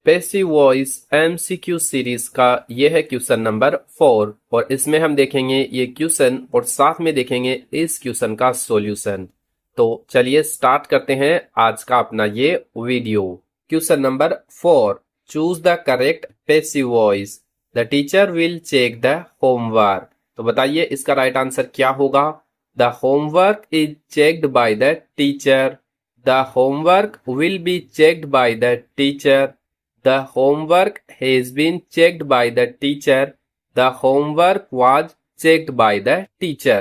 Passive voice MCQ series का यह है क्वेश्चन नंबर 4 और इसमें हम देखेंगे ये क्वेश्चन और साथ में देखेंगे इस क्वेश्चन का सॉल्यूशन। तो चलिए स्टार्ट करते हैं आज का अपना ये video. Question number 4, choose the correct passive voice, the teacher will check the homework. तो बताइए इसका राइट आंसर क्या होगा। The homework is checked by the teacher, the homework will be checked by the teacher, The homework has been checked by the teacher. The homework was checked by the teacher.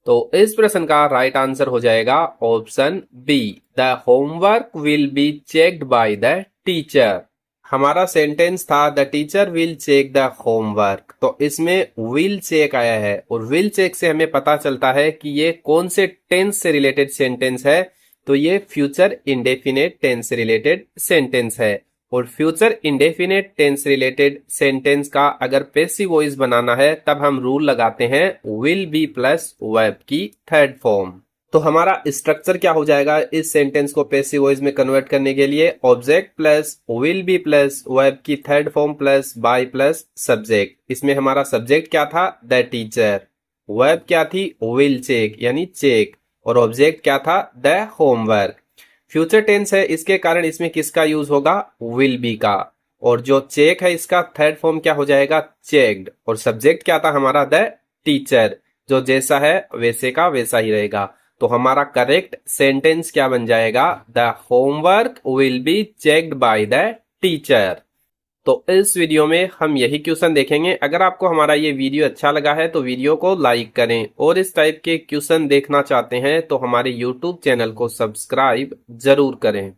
तो इस प्रश्न का right answer हो जाएगा option B, the homework will be checked by the teacher. हमारा sentence था the teacher will check the homework, तो इसमें विल चेक आया है और विल चेक से हमें पता चलता है कि ये कौन से टेंस से रिलेटेड सेंटेंस है। तो ये फ्यूचर इंडेफिनेट टेंस से रिलेटेड सेंटेंस है और future indefinite tense related sentence का अगर पैसिव वॉइस बनाना है तब हम रूल लगाते हैं विल बी प्लस वर्ब की थर्ड फॉर्म। तो हमारा स्ट्रक्चर क्या हो जाएगा इस सेंटेंस को पैसिव वॉइस में कन्वर्ट करने के लिए, object plus will be plus verb की third form plus by plus subject. इसमें हमारा सब्जेक्ट क्या था, द टीचर, वर्ब क्या थी, विल चेक यानी चेक, और ऑब्जेक्ट क्या था, द होमवर्क। फ्यूचर टेंस है इसके कारण इसमें किसका यूज होगा, विल बी का, और जो चेक है इसका थर्ड फॉर्म क्या हो जाएगा, चेक्ड, और सब्जेक्ट क्या था हमारा, द टीचर, जो जैसा है वैसे का वैसा ही रहेगा। तो हमारा करेक्ट सेंटेंस क्या बन जाएगा, the homework will be checked by the teacher. तो इस वीडियो में हम यही क्वेश्चन देखेंगे। अगर आपको हमारा ये वीडियो अच्छा लगा है तो वीडियो को लाइक करें और इस टाइप के क्वेश्चन देखना चाहते हैं तो हमारे YouTube चैनल को सब्सक्राइब जरूर करें।